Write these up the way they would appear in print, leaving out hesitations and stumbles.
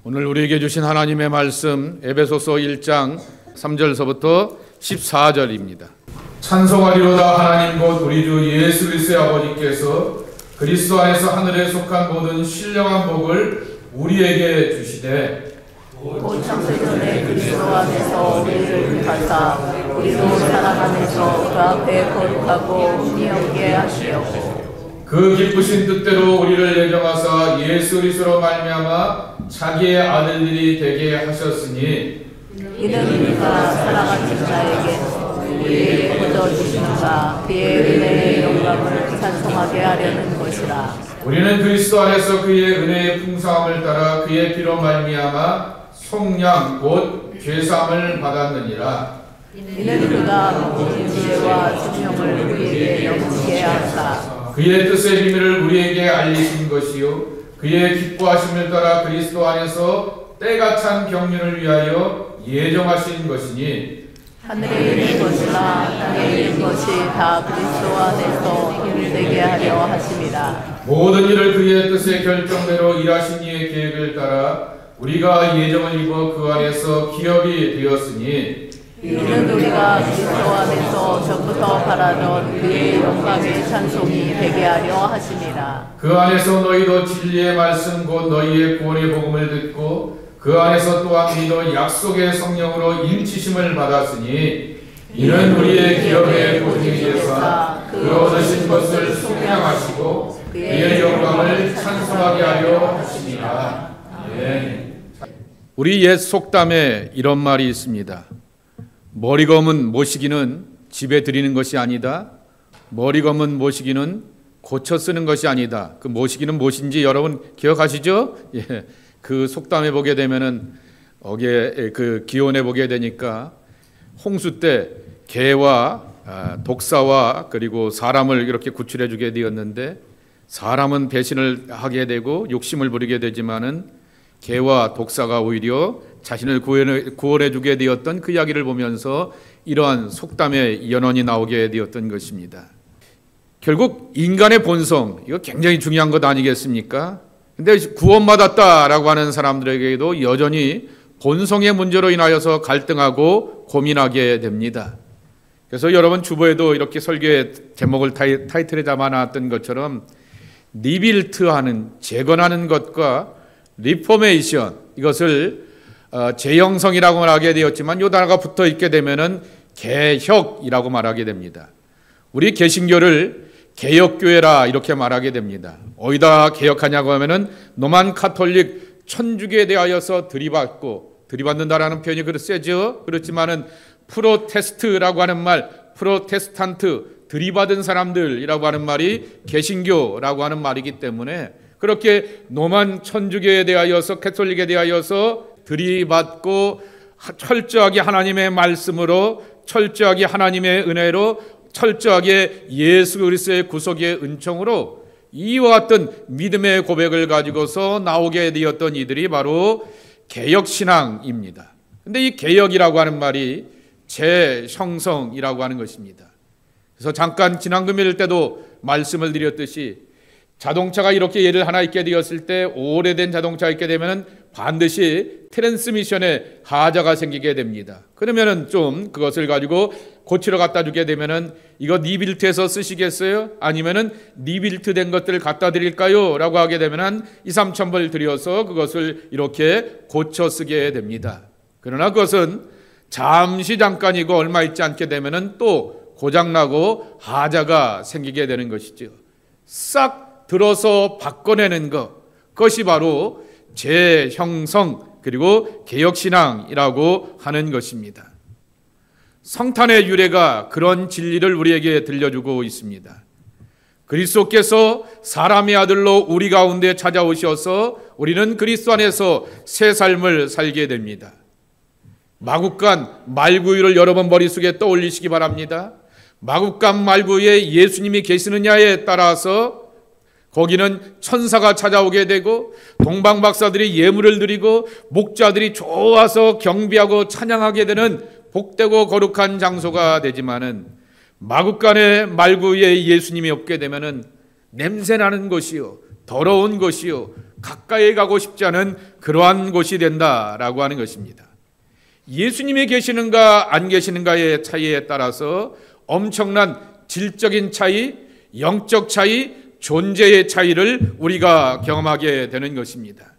오늘 우리에게 주신 하나님의 말씀 에베소서 1장 3절서부터 14절입니다. 찬송하리로다 하나님 곧 우리 주 예수 그리스도의 아버지께서 그리스도 안에서 하늘에 속한 모든 신령한 복을 우리에게 주시되 곧 창세전에 그리스도 안에서 우리를 구하사 우리도 사랑 안에서 그 앞에 거룩하고 흠이 없게 하시려고 그 기쁘신 뜻대로 우리를 예정하사 예수 그리스도로 말미암아 자기의 아들들이 되게 하셨으니 이는 우리가 사랑하는 자에게 우리에게 거저 주시는가 그의 은혜의 영광을 찬송하게 하려는 것이라. 우리는 그리스도 안에서 그의 은혜의 풍성함을 따라 그의 피로 말미암아 속량 곧 죄사함을 받았느니라. 이는 그가 모든 지혜와 생명을 우리에게 영원케 하사 그의 뜻의 비밀을 우리에게 알리신 것이요 그의 기뻐하심을 따라 그리스도 안에서 때가 찬 경륜을 위하여 예정하신 것이니 하늘에 있는 것이나 땅에 있는 것이 다 그리스도 안에서 힘되게 하려 하심이라. 모든 일을 그의 뜻의 결정대로 일하신 이의 계획을 따라 우리가 예정을 입어 그 안에서 기업이 되었으니 이는 우리가 그리스도 안에서 전부터 바라던 그의 영광의 찬송이 되게 하려 하심이라. 그 안에서 너희도 진리의 말씀 곧 너희의 구원의 복음을 듣고 그 안에서 또한 믿어 약속의 성령으로 인치심을 받았으니 이는 우리의 기업의 보증이에서 그 얻으신 것을 속량하시고 그의 영광을 찬송하게 하려 하심이라. 아멘. 우리 옛 속담에 이런 말이 있습니다. 머리 검은 모시기는 집에 들이는 것이 아니다. 머리 검은 모시기는 고쳐 쓰는 것이 아니다. 그 모시기는 무엇인지 여러분 기억하시죠? 예. 그 속담에 보게 되면은 거기에 그 기원에 보게 되니까 홍수 때 개와 독사와 그리고 사람을 이렇게 구출해 주게 되었는데 사람은 배신을 하게 되고 욕심을 부리게 되지만은 개와 독사가 오히려 자신을 구원해 주게 되었던 그 이야기를 보면서 이러한 속담의 연원이 나오게 되었던 것입니다. 결국 인간의 본성, 이거 굉장히 중요한 것 아니겠습니까? 근데 구원받았다라고 하는 사람들에게도 여전히 본성의 문제로 인하여서 갈등하고 고민하게 됩니다. 그래서 여러분 주보에도 이렇게 설교의 제목을 타이틀에 잡아놨던 것처럼 리빌트하는, 재건하는 것과 리포메이션, 이것을 재형성이라고 말하게 되었지만 이 단어가 붙어 있게 되면은 개혁이라고 말하게 됩니다. 우리 개신교를 개혁교회라 이렇게 말하게 됩니다. 어디다 개혁하냐고 하면은 로만 카톨릭 천주교에 대하여서 들이받는다라는 표현이 그렇 세죠. 그렇지만은 프로테스트라고 하는 말, 프로테스탄트, 들이받은 사람들이라고 하는 말이 개신교라고 하는 말이기 때문에 그렇게 로만 천주교에 대하여서 캐톨릭에 대하여서 들이받고 철저하게 하나님의 말씀으로 철저하게 하나님의 은혜로 철저하게 예수 그리스도의 구속의 은총으로 이와 같은 믿음의 고백을 가지고서 나오게 되었던 이들이 바로 개혁신앙입니다. 그런데 이 개혁이라고 하는 말이 재형성이라고 하는 것입니다. 그래서 잠깐 지난 금요일 때도 말씀을 드렸듯이 자동차가 이렇게 예를 하나 있게 되었을 때 오래된 자동차가 있게 되면 반드시 트랜스미션에 하자가 생기게 됩니다. 그러면은 좀 그것을 가지고 고치러 갖다 주게 되면은 이거 리빌트해서 쓰시겠어요? 아니면은 리빌트 된 것들을 갖다 드릴까요? 라고 하게 되면은 2-3천 불 들여서 그것을 이렇게 고쳐 쓰게 됩니다. 그러나 그것은 잠깐이고 얼마 있지 않게 되면은 또 고장나고 하자가 생기게 되는 것이죠. 싹 들어서 바꿔내는 것, 그것이 바로 재형성 그리고 개혁신앙이라고 하는 것입니다. 성탄의 유래가 그런 진리를 우리에게 들려주고 있습니다. 그리스도께서 사람의 아들로 우리 가운데 찾아오셔서 우리는 그리스도 안에서 새 삶을 살게 됩니다. 마국간 말구유를 여러분 머릿속에 떠올리시기 바랍니다. 마국간 말구유에 예수님이 계시느냐에 따라서 거기는 천사가 찾아오게 되고 동방박사들이 예물을 드리고 목자들이 좋아서 경배하고 찬양하게 되는 복되고 거룩한 장소가 되지만은 마국간의 말구 위에 예수님이 없게 되면은 냄새나는 것이요 더러운 것이요 가까이 가고 싶지 않은 그러한 곳이 된다라고 하는 것입니다. 예수님이 계시는가 안 계시는가의 차이에 따라서 엄청난 질적인 차이, 영적 차이, 존재의 차이를 우리가 경험하게 되는 것입니다.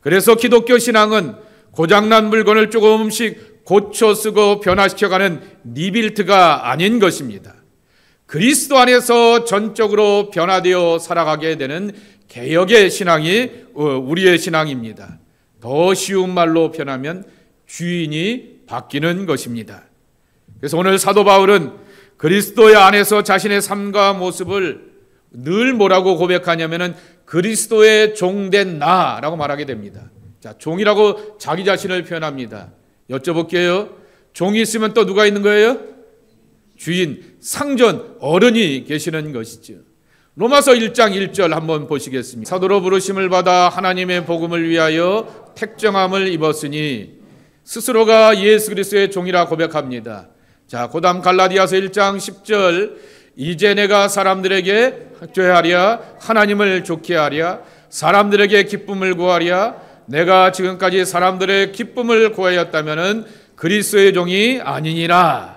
그래서 기독교 신앙은 고장난 물건을 조금씩 고쳐 쓰고 변화시켜가는 리빌트가 아닌 것입니다. 그리스도 안에서 전적으로 변화되어 살아가게 되는 개혁의 신앙이 우리의 신앙입니다. 더 쉬운 말로 표현하면 주인이 바뀌는 것입니다. 그래서 오늘 사도 바울은 그리스도의 안에서 자신의 삶과 모습을 늘 뭐라고 고백하냐면은 그리스도의 종된 나라고 말하게 됩니다. 자, 종이라고 자기 자신을 표현합니다. 여쭤볼게요. 종이 있으면 또 누가 있는 거예요? 주인, 상전, 어른이 계시는 것이죠. 로마서 1장 1절 한번 보시겠습니다. 사도로 부르심을 받아 하나님의 복음을 위하여 택정함을 입었으니 스스로가 예수 그리스도의 종이라 고백합니다. 자, 그다음 갈라디아서 1장 10절 이제 내가 사람들에게 학조하랴 하나님을 좋게 하랴 사람들에게 기쁨을 구하랴 내가 지금까지 사람들의 기쁨을 구하였다면은 그리스도의 종이 아니니라.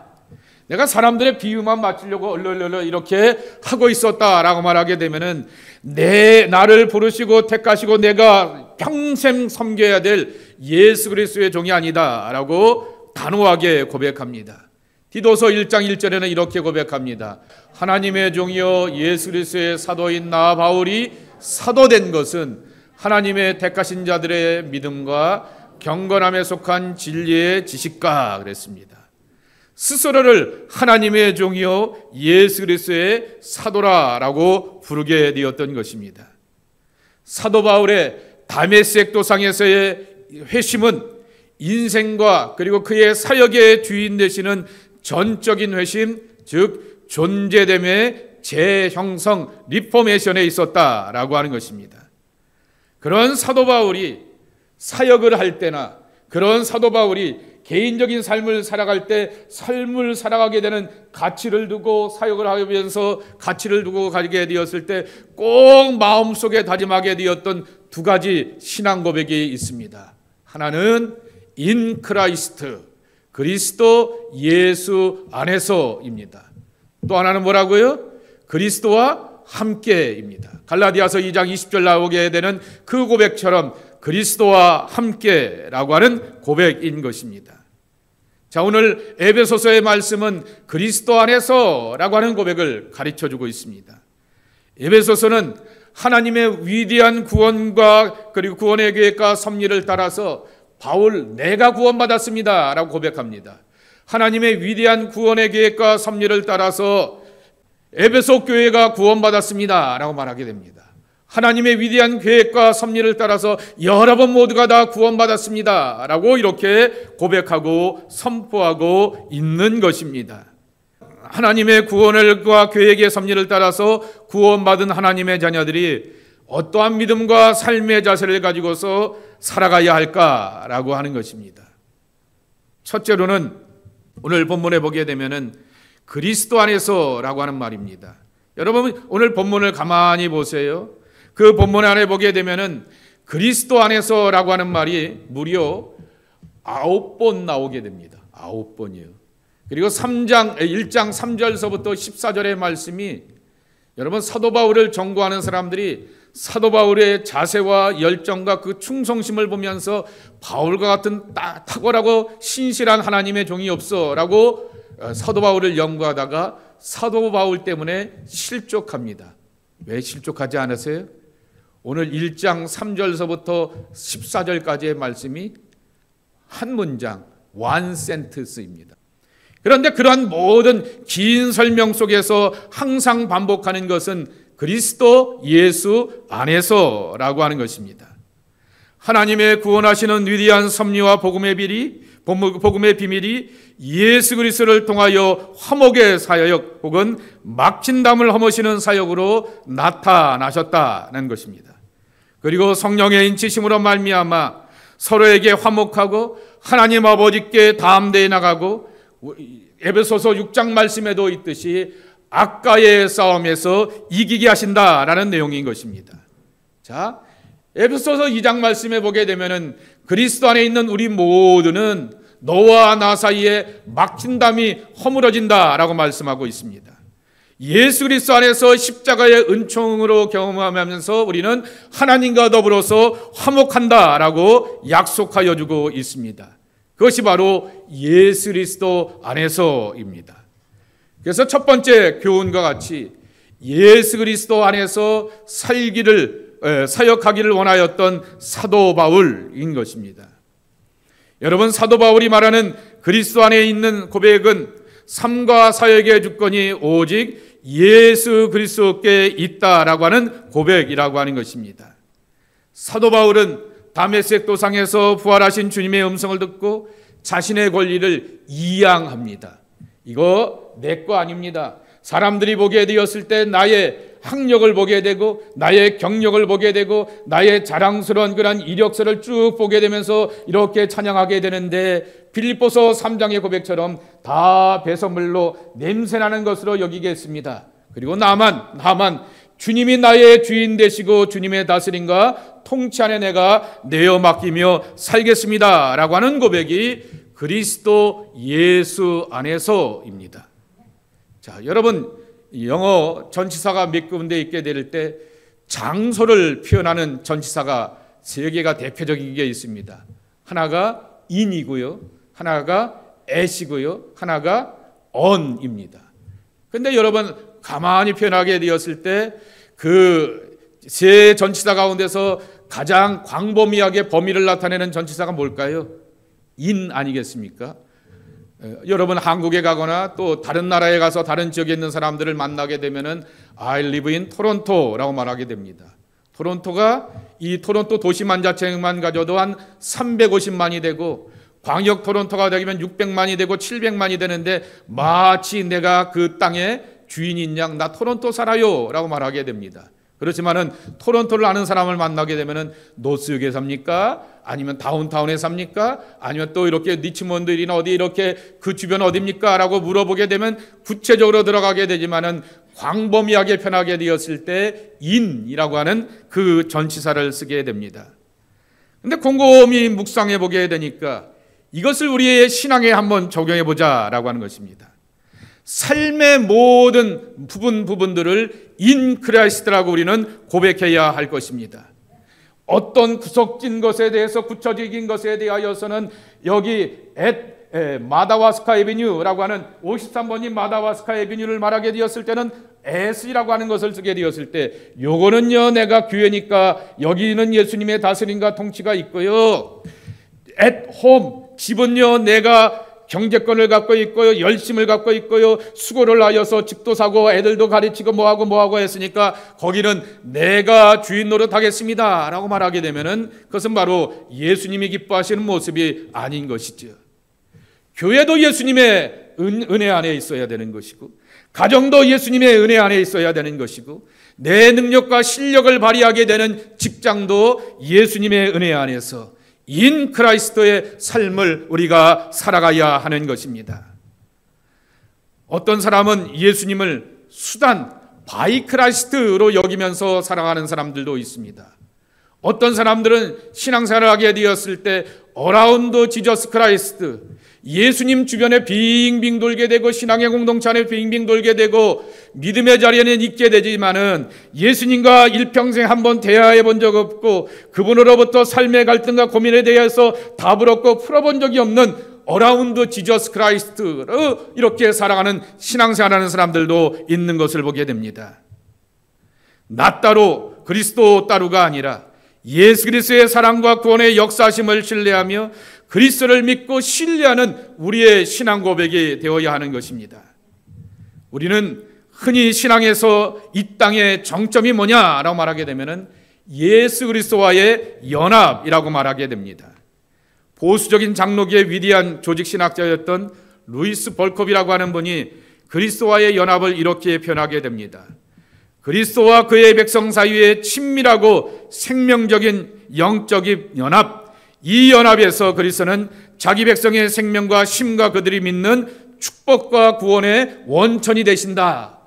내가 사람들의 비유만 맞추려고 얼얼얼 이렇게 하고 있었다라고 말하게 되면은 나를 부르시고 택하시고 내가 평생 섬겨야 될 예수 그리스도의 종이 아니다라고 단호하게 고백합니다. 디도서 1장 1절에는 이렇게 고백합니다. 하나님의 종이여 예수 그리스도의 사도인 나 바울이 사도된 것은 하나님의 택하신 자들의 믿음과 경건함에 속한 진리의 지식과 그랬습니다. 스스로를 하나님의 종이요 예수 그리스도의 사도라라고 부르게 되었던 것입니다. 사도 바울의 다메섹 도상에서의 회심은 인생과 그리고 그의 사역의 주인 되시는 전적인 회심, 즉 존재됨의 재형성, 리포메이션에 있었다라고 하는 것입니다. 그런 사도 바울이 사역을 할 때나 그런 사도 바울이 개인적인 삶을 살아갈 때 삶을 살아가게 되는 가치를 두고 사역을 하면서 가치를 두고 가게 되었을 때 꼭 마음속에 다짐하게 되었던 두 가지 신앙 고백이 있습니다. 하나는 인 크라이스트, 그리스도 예수 안에서입니다. 또 하나는 뭐라고요? 그리스도와 함께입니다. 갈라디아서 2장 20절 나오게 되는 그 고백처럼 그리스도와 함께라고 하는 고백인 것입니다. 자, 오늘 에베소서의 말씀은 그리스도 안에서라고 하는 고백을 가르쳐주고 있습니다. 에베소서는 하나님의 위대한 구원과 그리고 구원의 계획과 섭리를 따라서 바울 내가 구원받았습니다 라고 고백합니다. 하나님의 위대한 구원의 계획과 섭리를 따라서 에베소 교회가 구원받았습니다 라고 말하게 됩니다. 하나님의 위대한 계획과 섭리를 따라서 여러분 모두가 다 구원받았습니다 라고 이렇게 고백하고 선포하고 있는 것입니다. 하나님의 구원과 계획의 섭리를 따라서 구원받은 하나님의 자녀들이 어떠한 믿음과 삶의 자세를 가지고서 살아가야 할까라고 하는 것입니다. 첫째로는 오늘 본문에 보게 되면은 그리스도 안에서라고 하는 말입니다. 여러분 오늘 본문을 가만히 보세요. 그 본문 안에 보게 되면은 그리스도 안에서라고 하는 말이 무려 9번 나오게 됩니다. 9번이요. 그리고 1장 3절서부터 14절의 말씀이 여러분 사도 바울을 전공하는 사람들이 사도 바울의 자세와 열정과 그 충성심을 보면서 바울과 같은 탁월하고 신실한 하나님의 종이 없어라고 사도 바울을 연구하다가 사도 바울 때문에 실족합니다. 왜 실족하지 않으세요? 오늘 1장 3절서부터 14절까지의 말씀이 한 문장, one sentence입니다. 그런데 그러한 모든 긴 설명 속에서 항상 반복하는 것은 그리스도 예수 안에서라고 하는 것입니다. 하나님의 구원하시는 위대한 섭리와 복음의 비밀이 예수 그리스도를 통하여 화목의 사역 혹은 막힌 담을 허무시는 사역으로 나타나셨다는 것입니다. 그리고 성령의 인치심으로 말미암아 서로에게 화목하고 하나님 아버지께 담대히 나가고 에베소서 6장 말씀에도 있듯이 악과의 싸움에서 이기게 하신다라는 내용인 것입니다. 자, 에베소서 2장 말씀에 보게 되면은 그리스도 안에 있는 우리 모두는 너와 나 사이에 막힌 담이 허물어진다라고 말씀하고 있습니다. 예수 그리스도 안에서 십자가의 은총으로 경험하면서 우리는 하나님과 더불어서 화목한다라고 약속하여 주고 있습니다. 그것이 바로 예수 그리스도 안에서입니다. 그래서 첫 번째 교훈과 같이 예수 그리스도 안에서 사역하기를 원하였던 사도 바울인 것입니다. 여러분, 사도 바울이 말하는 그리스도 안에 있는 고백은 삶과 사역의 주권이 오직 예수 그리스도께 있다라고 하는 고백이라고 하는 것입니다. 사도 바울은 다메섹 도상에서 부활하신 주님의 음성을 듣고 자신의 권리를 이양합니다. 이거 내 거 아닙니다. 사람들이 보게 되었을 때 나의 학력을 보게 되고 나의 경력을 보게 되고 나의 자랑스러운 그런 이력서를 쭉 보게 되면서 이렇게 찬양하게 되는데 빌립보서 3장의 고백처럼 다 배설물로 냄새나는 것으로 여기겠습니다. 그리고 나만 주님이 나의 주인 되시고 주님의 다스림과 통치 안에 내가 내어 맡기며 살겠습니다 라고 하는 고백이 그리스도 예수 안에서입니다. 자, 여러분, 영어 전치사가 몇 군데 있게 될 때 장소를 표현하는 전치사가 세 개가 대표적인 게 있습니다. 하나가 in이고요, 하나가 at이고요, 하나가 on입니다. 근데 여러분, 가만히 표현하게 되었을 때 그 세 전치사 가운데서 가장 광범위하게 범위를 나타내는 전치사가 뭘까요? in 아니겠습니까? 여러분, 한국에 가거나 또 다른 나라에 가서 다른 지역에 있는 사람들을 만나게 되면은 I live in 토론토라고 말하게 됩니다. 토론토가 이 토론토 도시만 자체만 가져도 한 350만이 되고 광역 토론토가 되면 600만이 되고 700만이 되는데 마치 내가 그 땅의 주인인 양 나 토론토 살아요 라고 말하게 됩니다. 그렇지만은 토론토를 아는 사람을 만나게 되면은 노스역에 삽니까? 아니면 다운타운에 삽니까? 아니면 또 이렇게 리치몬드이나 어디 이렇게 그 주변 어디입니까? 라고 물어보게 되면 구체적으로 들어가게 되지만은 광범위하게 표현하게 되었을 때 in이라고 하는 그 전치사를 쓰게 됩니다. 근데 곰곰이 묵상해 보게 되니까 이것을 우리의 신앙에 한번 적용해 보자라고 하는 것입니다. 삶의 모든 부분들을 in 크라이스트라고 우리는 고백해야 할 것입니다. 어떤 구석진 것에 대해서 굳혀진 것에 대하여서는 여기 마다와스카 에비뉴라고 하는 53번이 마다와스카 에비뉴를 말하게 되었을 때는 S라고 하는 것을 쓰게 되었을 때 요거는요 내가 교회니까 여기는 예수님의 다스림과 통치가 있고요, at home 집은요 내가 경제권을 갖고 있고요, 열심을 갖고 있고요, 수고를 하여서 집도 사고 애들도 가르치고 뭐하고 했으니까 거기는 내가 주인 노릇하겠습니다 라고 말하게 되면은 그것은 바로 예수님이 기뻐하시는 모습이 아닌 것이죠. 교회도 예수님의 은혜 안에 있어야 되는 것이고 가정도 예수님의 은혜 안에 있어야 되는 것이고 내 능력과 실력을 발휘하게 되는 직장도 예수님의 은혜 안에서 인 크라이스트의 삶을 우리가 살아가야 하는 것입니다. 어떤 사람은 예수님을 수단, 바이 크라이스트로 여기면서 살아가는 사람들도 있습니다. 어떤 사람들은 신앙생활을 하게 되었을 때 어라운드 지저스 크라이스트, 예수님 주변에 빙빙 돌게 되고 신앙의 공동체 안에 빙빙 돌게 되고 믿음의 자리에는 있게 되지만은 예수님과 일평생 한번 대화해 본 적 없고 그분으로부터 삶의 갈등과 고민에 대해서 답을 얻고 풀어본 적이 없는 어라운드 지저스 크라이스트로 이렇게 살아가는 신앙생활하는 사람들도 있는 것을 보게 됩니다. 나 따로 그리스도 따로가 아니라 예수 그리스도의 사랑과 구원의 역사심을 신뢰하며 그리스도를 믿고 신뢰하는 우리의 신앙 고백이 되어야 하는 것입니다. 우리는 흔히 신앙에서 이 땅의 정점이 뭐냐라고 말하게 되면은 예수 그리스도와의 연합이라고 말하게 됩니다. 보수적인 장로기의 위대한 조직 신학자였던 루이스 벌컵이라고 하는 분이 그리스도와의 연합을 이렇게 표현하게 됩니다. 그리스도와 그의 백성 사이의 친밀하고 생명적인 영적인 연합, 이 연합에서 그리스도는 자기 백성의 생명과 심과 그들이 믿는 축복과 구원의 원천이 되신다.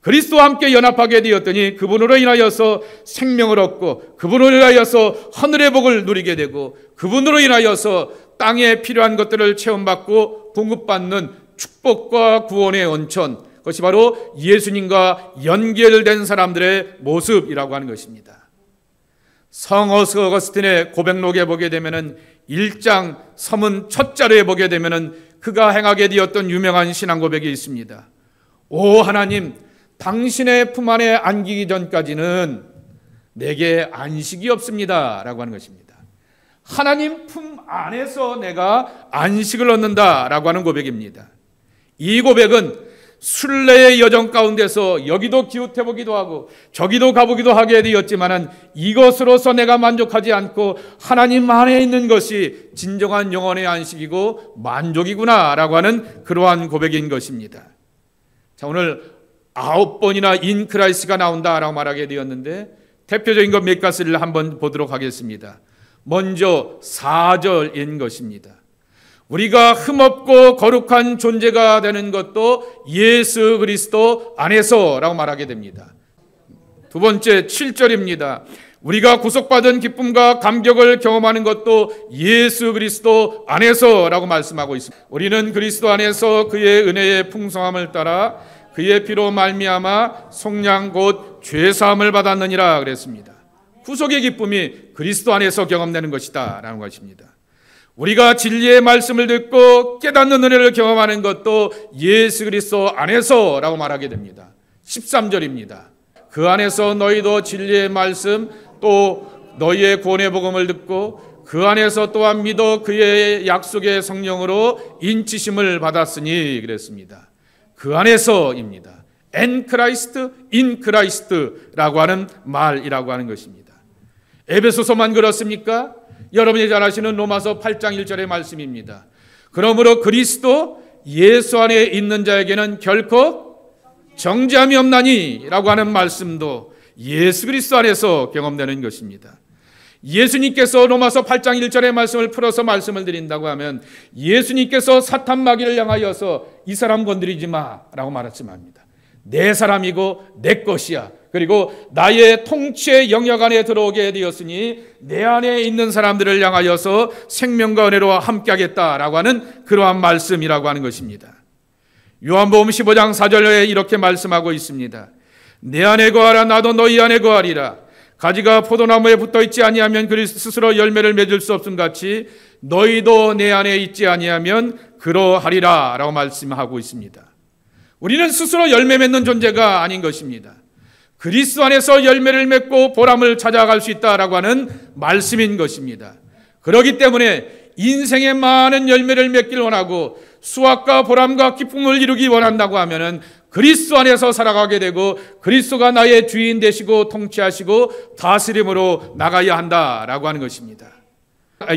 그리스도와 함께 연합하게 되었더니 그분으로 인하여서 생명을 얻고 그분으로 인하여서 하늘의 복을 누리게 되고 그분으로 인하여서 땅에 필요한 것들을 체험받고 공급받는 축복과 구원의 온천, 그것이 바로 예수님과 연결된 사람들의 모습이라고 하는 것입니다. 성 어거스틴의 고백록에 보게 되면은 1장 서문 첫 자료에 보게 되면은 그가 행하게 되었던 유명한 신앙 고백이 있습니다. 오 하나님, 당신의 품 안에 안기기 전까지는 내게 안식이 없습니다 라고 하는 것입니다. 하나님 품 안에서 내가 안식을 얻는다 라고 하는 고백입니다. 이 고백은 순례의 여정 가운데서 여기도 기웃해보기도 하고 저기도 가보기도 하게 되었지만은 이것으로서 내가 만족하지 않고 하나님 안에 있는 것이 진정한 영혼의 안식이고 만족이구나 라고 하는 그러한 고백인 것입니다. 자, 오늘 9번이나 인 크라이스트가 나온다라고 말하게 되었는데 대표적인 것 몇 가지를 한번 보도록 하겠습니다. 먼저 4절인 것입니다. 우리가 흠없고 거룩한 존재가 되는 것도 예수 그리스도 안에서라고 말하게 됩니다. 두 번째 7절입니다. 우리가 구속받은 기쁨과 감격을 경험하는 것도 예수 그리스도 안에서라고 말씀하고 있습니다. 우리는 그리스도 안에서 그의 은혜의 풍성함을 따라 그의 피로 말미암아 속량 곧 죄사함을 받았느니라 그랬습니다. 구속의 기쁨이 그리스도 안에서 경험되는 것이다 라는 것입니다. 우리가 진리의 말씀을 듣고 깨닫는 은혜를 경험하는 것도 예수 그리스도 안에서라고 말하게 됩니다. 13절입니다. 그 안에서 너희도 진리의 말씀 또 너희의 구원의 복음을 듣고 그 안에서 또한 믿어 그의 약속의 성령으로 인치심을 받았으니 그랬습니다. 그 안에서입니다. 엔 크라이스트, 인 크라이스트라고 하는 말이라고 하는 것입니다. 에베소서만 그렇습니까? 여러분이 잘 아시는 로마서 8장 1절의 말씀입니다. 그러므로 그리스도 예수 안에 있는 자에게는 결코 정죄함이 없나니 라고 하는 말씀도 예수 그리스도 안에서 경험되는 것입니다. 예수님께서 로마서 8장 1절의 말씀을 풀어서 말씀을 드린다고 하면 예수님께서 사탄 마귀를 향하여서 이 사람 건드리지 마라고 말씀합니다. 내 사람이고 내 것이야. 그리고 나의 통치의 영역 안에 들어오게 되었으니 내 안에 있는 사람들을 향하여서 생명과 은혜로 함께하겠다라고 하는 그러한 말씀이라고 하는 것입니다. 요한복음 15장 4절에 이렇게 말씀하고 있습니다. 내 안에 거하라 나도 너희 안에 거하리라. 가지가 포도나무에 붙어있지 아니하면 그리 스스로 열매를 맺을 수 없음 같이 너희도 내 안에 있지 아니하면 그러하리라 라고 말씀하고 있습니다. 우리는 스스로 열매 맺는 존재가 아닌 것입니다. 그리스도 안에서 열매를 맺고 보람을 찾아갈 수 있다라고 하는 말씀인 것입니다. 그렇기 때문에 인생의 많은 열매를 맺길 원하고 수확과 보람과 기쁨을 이루기 원한다고 하면은 그리스도 안에서 살아가게 되고 그리스도가 나의 주인 되시고 통치하시고 다스림으로 나가야 한다라고 하는 것입니다.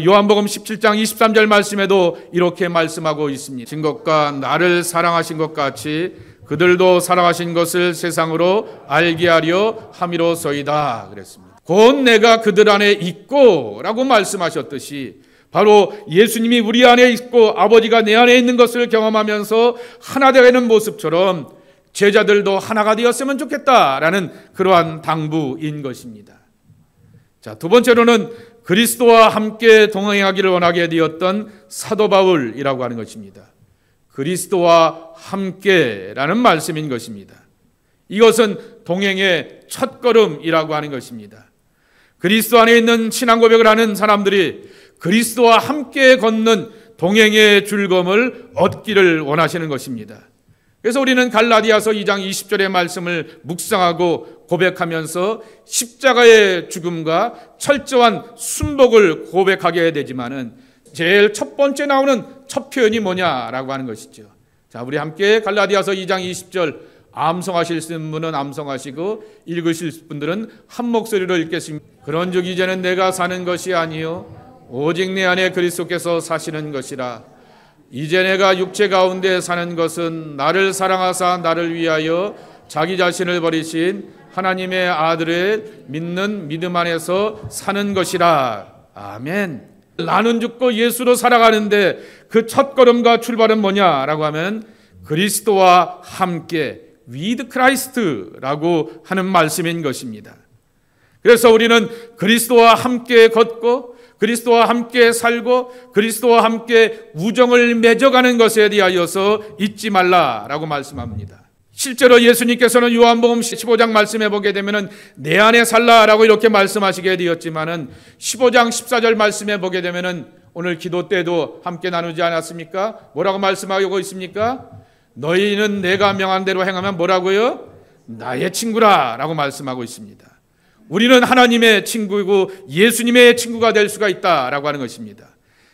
요한복음 17장 23절 말씀에도 이렇게 말씀하고 있습니다. 신 것과 나를 사랑하신 것 같이 그들도 사랑하신 것을 세상으로 알게 하려 함이로소이다 그랬습니다. 곧 내가 그들 안에 있고 라고 말씀하셨듯이 바로 예수님이 우리 안에 있고 아버지가 내 안에 있는 것을 경험하면서 하나 되는 모습처럼 제자들도 하나가 되었으면 좋겠다라는 그러한 당부인 것입니다. 자, 두 번째로는 그리스도와 함께 동행하기를 원하게 되었던 사도 바울이라고 하는 것입니다. 그리스도와 함께라는 말씀인 것입니다. 이것은 동행의 첫걸음이라고 하는 것입니다. 그리스도 안에 있는 신앙 고백을 하는 사람들이 그리스도와 함께 걷는 동행의 즐거움을 얻기를 원하시는 것입니다. 그래서 우리는 갈라디아서 2장 20절의 말씀을 묵상하고 고백하면서 십자가의 죽음과 철저한 순복을 고백하게 되지만은 제일 첫 번째 나오는 첫 표현이 뭐냐라고 하는 것이죠. 자, 우리 함께 갈라디아서 2장 20절 암송하실 분은 암송하시고 읽으실 분들은 한 목소리로 읽겠습니다. 그런즉 이제는 내가 사는 것이 아니요 오직 내 안에 그리스도께서 사시는 것이라. 이제 내가 육체 가운데 사는 것은 나를 사랑하사 나를 위하여 자기 자신을 버리신 하나님의 아들을 믿는 믿음 안에서 사는 것이라. 아멘. 나는 죽고 예수로 살아가는데 그 첫걸음과 출발은 뭐냐라고 하면 그리스도와 함께 with Christ라고 하는 말씀인 것입니다. 그래서 우리는 그리스도와 함께 걷고 그리스도와 함께 살고 그리스도와 함께 우정을 맺어가는 것에 대하여서 잊지 말라라고 말씀합니다. 실제로 예수님께서는 요한복음 15장 말씀해 보게 되면은 내 안에 살라라고 이렇게 말씀하시게 되었지만은 15장 14절 말씀해 보게 되면은 오늘 기도 때도 함께 나누지 않았습니까? 뭐라고 말씀하고 있습니까? 너희는 내가 명한 대로 행하면 뭐라고요? 나의 친구라라고 말씀하고 있습니다. 우리는 하나님의 친구이고 예수님의 친구가 될 수가 있다라고 하는 것입니다.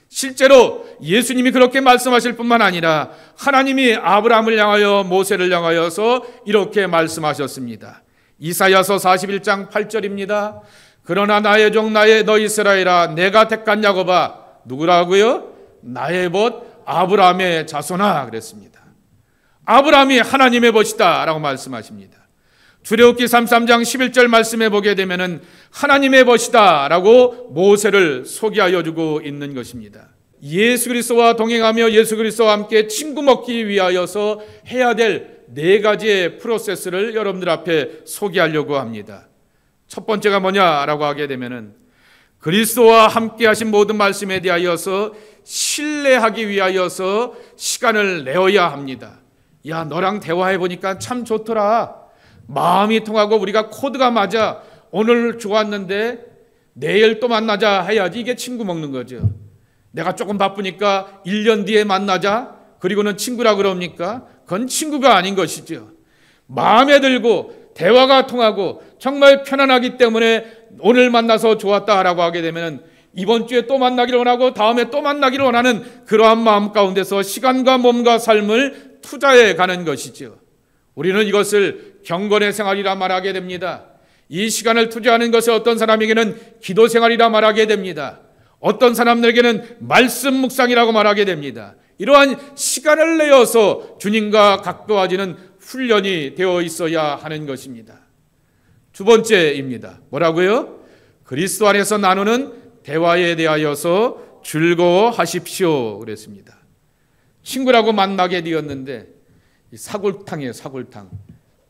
실제로 예수님이 그렇게 말씀하실 뿐만 아니라 하나님이 아브라함을 향하여 모세를 향하여서 이렇게 말씀하셨습니다. 이사야서 41장 8절입니다. 그러나 나의 종 나의 너 이스라엘아 내가 택한 야곱아 누구라고요? 나의 벗 아브라함의 자손아 그랬습니다. 아브라함이 하나님의 벗이다 라고 말씀하십니다. 출애굽기 33장 11절 말씀해 보게 되면은 하나님의 벗이다 라고 모세를 소개하여 주고 있는 것입니다. 예수 그리스도와 동행하며 예수 그리스도와 함께 친구 먹기 위하여서 해야 될 네 가지의 프로세스를 여러분들 앞에 소개하려고 합니다. 첫 번째가 뭐냐라고 하게 되면은 그리스도와 함께 하신 모든 말씀에 대하여서 신뢰하기 위하여서 시간을 내어야 합니다. 야, 너랑 대화해 보니까 참 좋더라. 마음이 통하고 우리가 코드가 맞아. 오늘 좋았는데 내일 또 만나자 해야지 이게 친구 먹는 거죠. 내가 조금 바쁘니까 1년 뒤에 만나자. 그리고는 친구라 그럽니까? 그건 친구가 아닌 것이죠. 마음에 들고 대화가 통하고 정말 편안하기 때문에 오늘 만나서 좋았다라고 하게 되면 이번 주에 또 만나기를 원하고 다음에 또 만나기를 원하는 그러한 마음 가운데서 시간과 몸과 삶을 투자해 가는 것이죠. 우리는 이것을 경건의 생활이라 말하게 됩니다. 이 시간을 투자하는 것을 어떤 사람에게는 기도 생활이라 말하게 됩니다. 어떤 사람들에게는 말씀 묵상이라고 말하게 됩니다. 이러한 시간을 내어서 주님과 가까워지는 훈련이 되어 있어야 하는 것입니다. 두 번째입니다. 뭐라고요? 그리스도 안에서 나누는 대화에 대하여서 즐거워하십시오 그랬습니다. 친구라고 만나게 되었는데 사골탕이에요. 사골탕.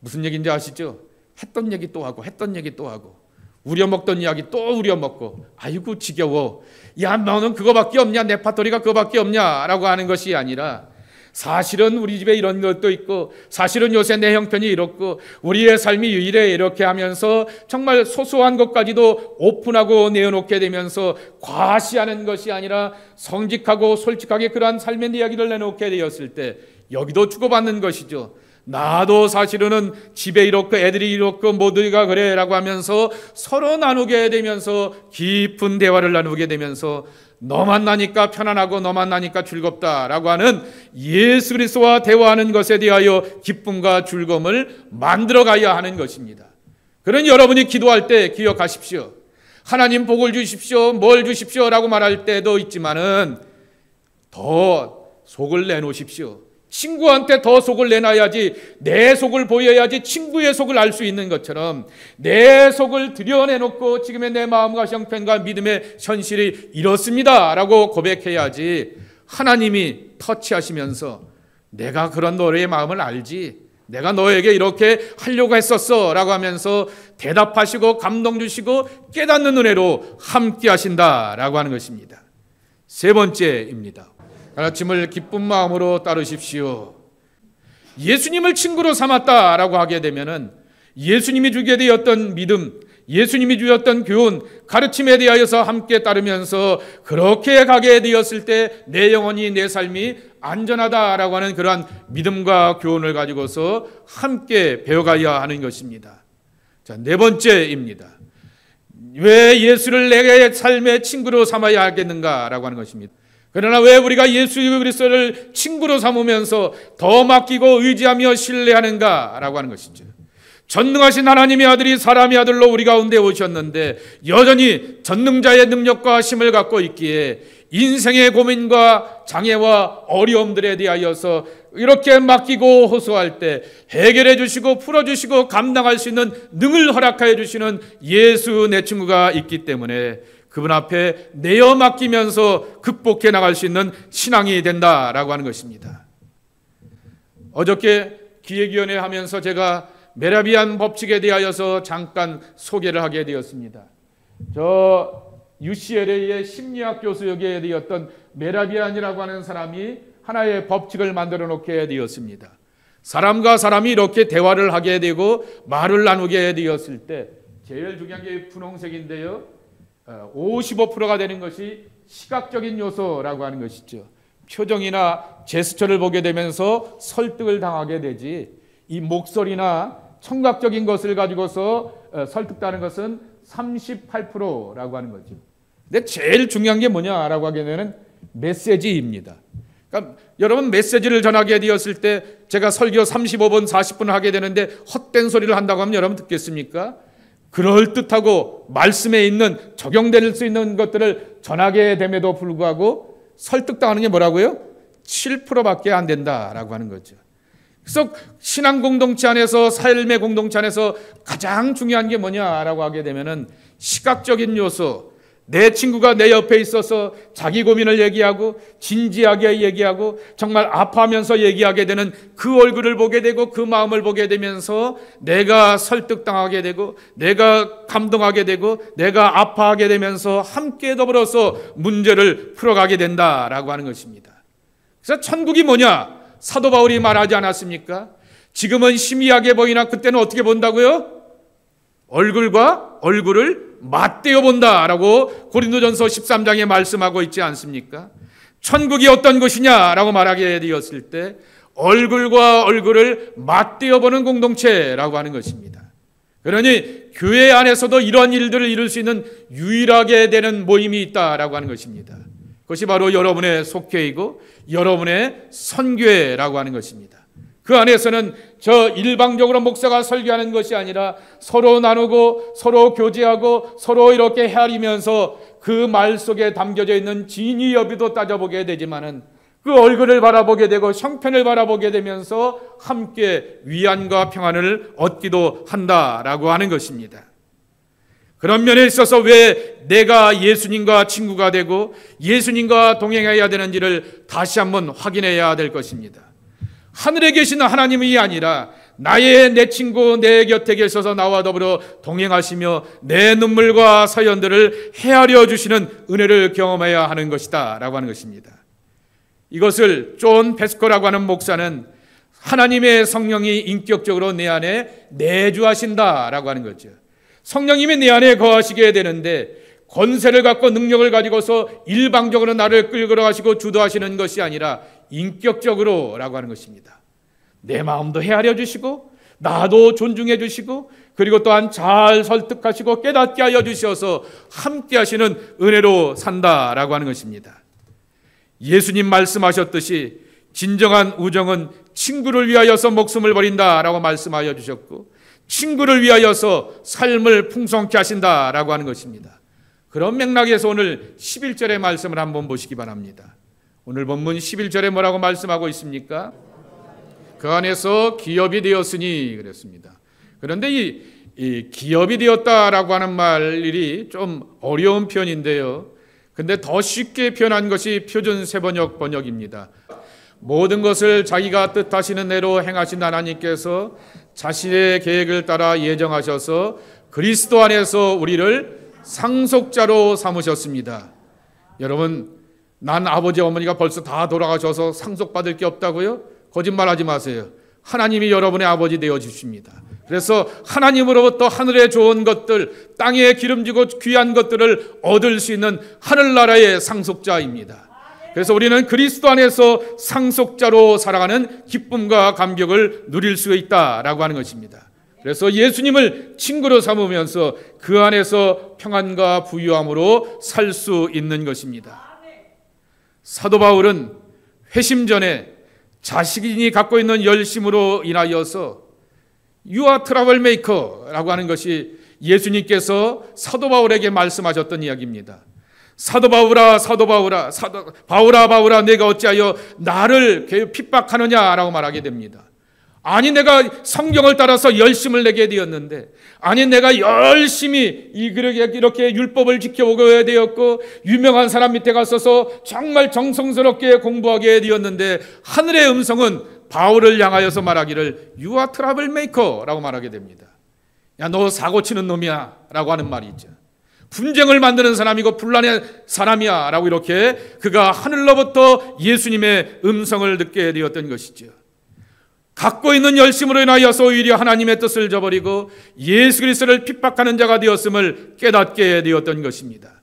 무슨 얘기인지 아시죠? 했던 얘기 또 하고 했던 얘기 또 하고 우려먹던 이야기 또 우려먹고 아이고 지겨워. 야 너는 그거밖에 없냐? 내 파토리가 그거밖에 없냐? 라고 하는 것이 아니라 사실은 우리 집에 이런 것도 있고 사실은 요새 내 형편이 이렇고 우리의 삶이 이래 이렇게 하면서 정말 소소한 것까지도 오픈하고 내어놓게 되면서 과시하는 것이 아니라 성직하고 솔직하게 그러한 삶의 이야기를 내놓게 되었을 때 여기도 주고받는 것이죠. 나도 사실은 집에 이렇고 애들이 이렇고 모두가 그래 라고 하면서 서로 나누게 되면서 깊은 대화를 나누게 되면서 너 만나니까 편안하고 너 만나니까 즐겁다라고 하는 예수 그리스도와 대화하는 것에 대하여 기쁨과 즐거움을 만들어가야 하는 것입니다. 그러니 여러분이 기도할 때 기억하십시오. 하나님 복을 주십시오, 뭘 주십시오 라고 말할 때도 있지만은 더 속을 내놓으십시오. 친구한테 더 속을 내놔야지 내 속을 보여야지 친구의 속을 알 수 있는 것처럼 내 속을 드러내놓고 지금의 내 마음과 형편과 믿음의 현실이 이렇습니다 라고 고백해야지 하나님이 터치하시면서 내가 그런 너의 마음을 알지 내가 너에게 이렇게 하려고 했었어 라고 하면서 대답하시고 감동 주시고 깨닫는 은혜로 함께 하신다 라고 하는 것입니다. 세 번째입니다. 가르침을 기쁜 마음으로 따르십시오. 예수님을 친구로 삼았다라고 하게 되면은 예수님이 주게 되었던 믿음, 예수님이 주셨던 교훈, 가르침에 대하여서 함께 따르면서 그렇게 가게 되었을 때 내 영혼이 내 삶이 안전하다라고 하는 그러한 믿음과 교훈을 가지고서 함께 배워가야 하는 것입니다. 자, 네 번째입니다. 왜 예수를 내 삶의 친구로 삼아야 하겠는가라고 하는 것입니다. 그러나 왜 우리가 예수 그리스도를 친구로 삼으면서 더 맡기고 의지하며 신뢰하는가라고 하는 것이죠. 전능하신 하나님의 아들이 사람의 아들로 우리 가운데 오셨는데 여전히 전능자의 능력과 힘을 갖고 있기에 인생의 고민과 장애와 어려움들에 대하여서 이렇게 맡기고 호소할 때 해결해 주시고 풀어주시고 감당할 수 있는 능을 허락하여 주시는 예수 내 친구가 있기 때문에 그분 앞에 내어 맡기면서 극복해 나갈 수 있는 신앙이 된다라고 하는 것입니다. 어저께 기획위원회 하면서 제가 메라비안 법칙에 대하여서 잠깐 소개를 하게 되었습니다. 저 UCLA의 심리학 교수역에 되었던 메라비안이라고 하는 사람이 하나의 법칙을 만들어 놓게 되었습니다. 사람과 사람이 이렇게 대화를 하게 되고 말을 나누게 되었을 때 제일 중요한 게 분홍색인데요. 55%가 되는 것이 시각적인 요소라고 하는 것이죠. 표정이나 제스처를 보게 되면서 설득을 당하게 되지, 이 목소리나 청각적인 것을 가지고서 설득하는 것은 38%라고 하는 거죠. 근데 제일 중요한 게 뭐냐라고 하게 되면 메시지입니다. 그러니까 여러분, 메시지를 전하게 되었을 때 제가 설교 35분 40분을 하게 되는데 헛된 소리를 한다고 하면 여러분 듣겠습니까? 그럴듯하고 말씀에 있는 적용될 수 있는 것들을 전하게 됨에도 불구하고 설득당하는 게 뭐라고요? 7%밖에 안 된다라고 하는 거죠. 그래서 신앙 공동체 안에서, 삶의 공동체 안에서 가장 중요한 게 뭐냐라고 하게 되면은 시각적인 요소, 내 친구가 내 옆에 있어서 자기 고민을 얘기하고 진지하게 얘기하고 정말 아파하면서 얘기하게 되는 그 얼굴을 보게 되고 그 마음을 보게 되면서 내가 설득당하게 되고 내가 감동하게 되고 내가 아파하게 되면서 함께 더불어서 문제를 풀어가게 된다라고 하는 것입니다. 그래서 천국이 뭐냐? 사도 바울이 말하지 않았습니까? 지금은 희미하게 보이나 그때는 어떻게 본다고요? 얼굴과 얼굴을 맞대어 본다라고 고린도전서 13장에 말씀하고 있지 않습니까? 천국이 어떤 것이냐라고 말하게 되었을 때 얼굴과 얼굴을 맞대어 보는 공동체라고 하는 것입니다. 그러니 교회 안에서도 이런 일들을 이룰 수 있는 유일하게 되는 모임이 있다라고 하는 것입니다. 그것이 바로 여러분의 속회이고 여러분의 선교회라고 하는 것입니다. 그 안에서는 저 일방적으로 목사가 설교하는 것이 아니라 서로 나누고 서로 교제하고 서로 이렇게 헤아리면서 그 말 속에 담겨져 있는 진위 여부도 따져보게 되지만은 그 얼굴을 바라보게 되고 형편을 바라보게 되면서 함께 위안과 평안을 얻기도 한다라고 하는 것입니다. 그런 면에 있어서 왜 내가 예수님과 친구가 되고 예수님과 동행해야 되는지를 다시 한번 확인해야 될 것입니다. 하늘에 계신 하나님이 아니라 내 친구, 내 곁에 계셔서 나와 더불어 동행하시며 내 눈물과 사연들을 헤아려 주시는 은혜를 경험해야 하는 것이다 라고 하는 것입니다. 이것을 존 베스커라고 하는 목사는 하나님의 성령이 인격적으로 내 안에 내주하신다라고 하는 거죠. 성령님이 내 안에 거하시게 되는데 권세를 갖고 능력을 가지고서 일방적으로 나를 끌고 가시고 주도하시는 것이 아니라 인격적으로라고 하는 것입니다. 내 마음도 헤아려 주시고 나도 존중해 주시고 그리고 또한 잘 설득하시고 깨닫게 하여 주셔서 함께 하시는 은혜로 산다라고 하는 것입니다. 예수님 말씀하셨듯이 진정한 우정은 친구를 위하여서 목숨을 버린다라고 말씀하여 주셨고 친구를 위하여서 삶을 풍성케 하신다라고 하는 것입니다. 그런 맥락에서 오늘 11절의 말씀을 한번 보시기 바랍니다. 오늘 본문 11절에 뭐라고 말씀하고 있습니까? 그 안에서 기업이 되었으니 그랬습니다. 그런데 이 기업이 되었다라고 하는 말이 좀 어려운 표현인데요. 근데 더 쉽게 표현한 것이 표준 세번역 번역입니다. 모든 것을 자기가 뜻하시는 대로 행하신 하나님께서 자신의 계획을 따라 예정하셔서 그리스도 안에서 우리를 상속자로 삼으셨습니다. 여러분, 난 아버지 어머니가 벌써 다 돌아가셔서 상속받을 게 없다고요? 거짓말하지 마세요. 하나님이 여러분의 아버지 되어 주십니다. 그래서 하나님으로부터 하늘의 좋은 것들, 땅에 기름지고 귀한 것들을 얻을 수 있는 하늘나라의 상속자입니다. 그래서 우리는 그리스도 안에서 상속자로 살아가는 기쁨과 감격을 누릴 수 있다라고 하는 것입니다. 그래서 예수님을 친구로 삼으면서 그 안에서 평안과 부유함으로 살 수 있는 것입니다. 사도 바울은 회심 전에 자신이 갖고 있는 열심으로 인하여서 You are trouble maker라고 하는 것이 예수님께서 사도 바울에게 말씀하셨던 이야기입니다. 사도 바울아, 사도 바울아, 바울아, 바울아, 내가 어찌하여 나를 핍박하느냐라고 말하게 됩니다. 아니, 내가 성경을 따라서 열심을 내게 되었는데, 아니, 내가 열심히 이렇게 율법을 지켜보게 되었고 유명한 사람 밑에 가서서 정말 정성스럽게 공부하게 되었는데 하늘의 음성은 바울을 향하여서 말하기를 You are trouble maker라고 말하게 됩니다. 야, 너 사고 치는 놈이야 라고 하는 말이 있죠. 분쟁을 만드는 사람이고 분란의 사람이야 라고 이렇게 그가 하늘로부터 예수님의 음성을 듣게 되었던 것이죠. 갖고 있는 열심으로 인하여서 오히려 하나님의 뜻을 저버리고 예수 그리스도를 핍박하는 자가 되었음을 깨닫게 되었던 것입니다.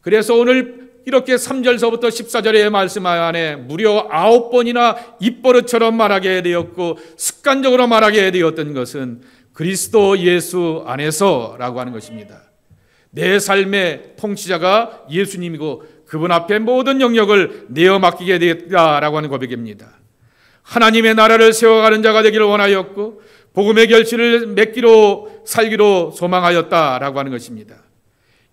그래서 오늘 이렇게 3절서부터 14절의 말씀 안에 무려 9번이나 입버릇처럼 말하게 되었고 습관적으로 말하게 되었던 것은 그리스도 예수 안에서라고 하는 것입니다. 내 삶의 통치자가 예수님이고 그분 앞에 모든 영역을 내어 맡기게 되었다라고 하는 고백입니다. 하나님의 나라를 세워가는 자가 되기를 원하였고 복음의 결실을 맺기로 살기로 소망하였다라고 하는 것입니다.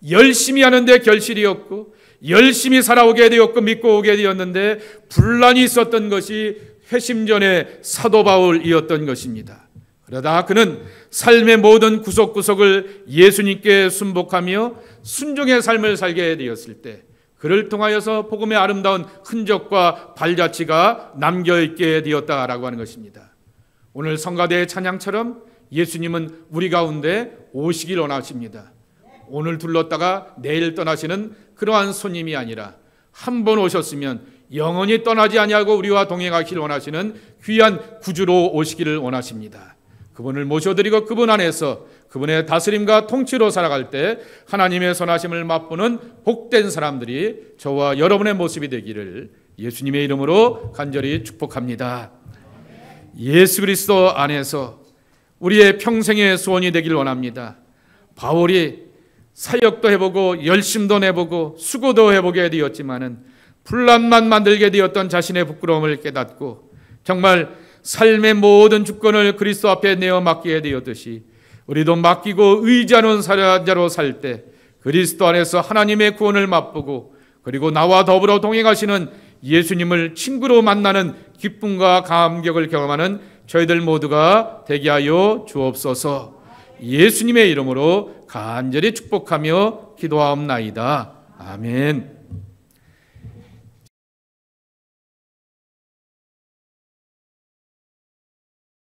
열심히 하는데 결실이었고 열심히 살아오게 되었고 믿고 오게 되었는데 분란이 있었던 것이 회심전의 사도 바울이었던 것입니다. 그러다 그는 삶의 모든 구석구석을 예수님께 순복하며 순종의 삶을 살게 되었을 때 그를 통하여서 복음의 아름다운 흔적과 발자취가 남겨있게 되었다라고 하는 것입니다. 오늘 성가대의 찬양처럼 예수님은 우리 가운데 오시길 원하십니다. 오늘 둘렀다가 내일 떠나시는 그러한 손님이 아니라 한 번 오셨으면 영원히 떠나지 아니하고 우리와 동행하기를 원하시는 귀한 구주로 오시기를 원하십니다. 그분을 모셔드리고 그분 안에서 그분의 다스림과 통치로 살아갈 때 하나님의 선하심을 맛보는 복된 사람들이 저와 여러분의 모습이 되기를 예수님의 이름으로 간절히 축복합니다. 예수 그리스도 안에서 우리의 평생의 소원이 되길 원합니다. 바울이 사역도 해보고 열심도 내보고 수고도 해보게 되었지만은 분란만 만들게 되었던 자신의 부끄러움을 깨닫고 정말 삶의 모든 주권을 그리스도 앞에 내어 맡기게 되었듯이 우리도 맡기고 의지하는 자로 살 때 그리스도 안에서 하나님의 구원을 맛보고 그리고 나와 더불어 동행하시는 예수님을 친구로 만나는 기쁨과 감격을 경험하는 저희들 모두가 되게 하여 주옵소서. 예수님의 이름으로 간절히 축복하며 기도하옵나이다. 아멘.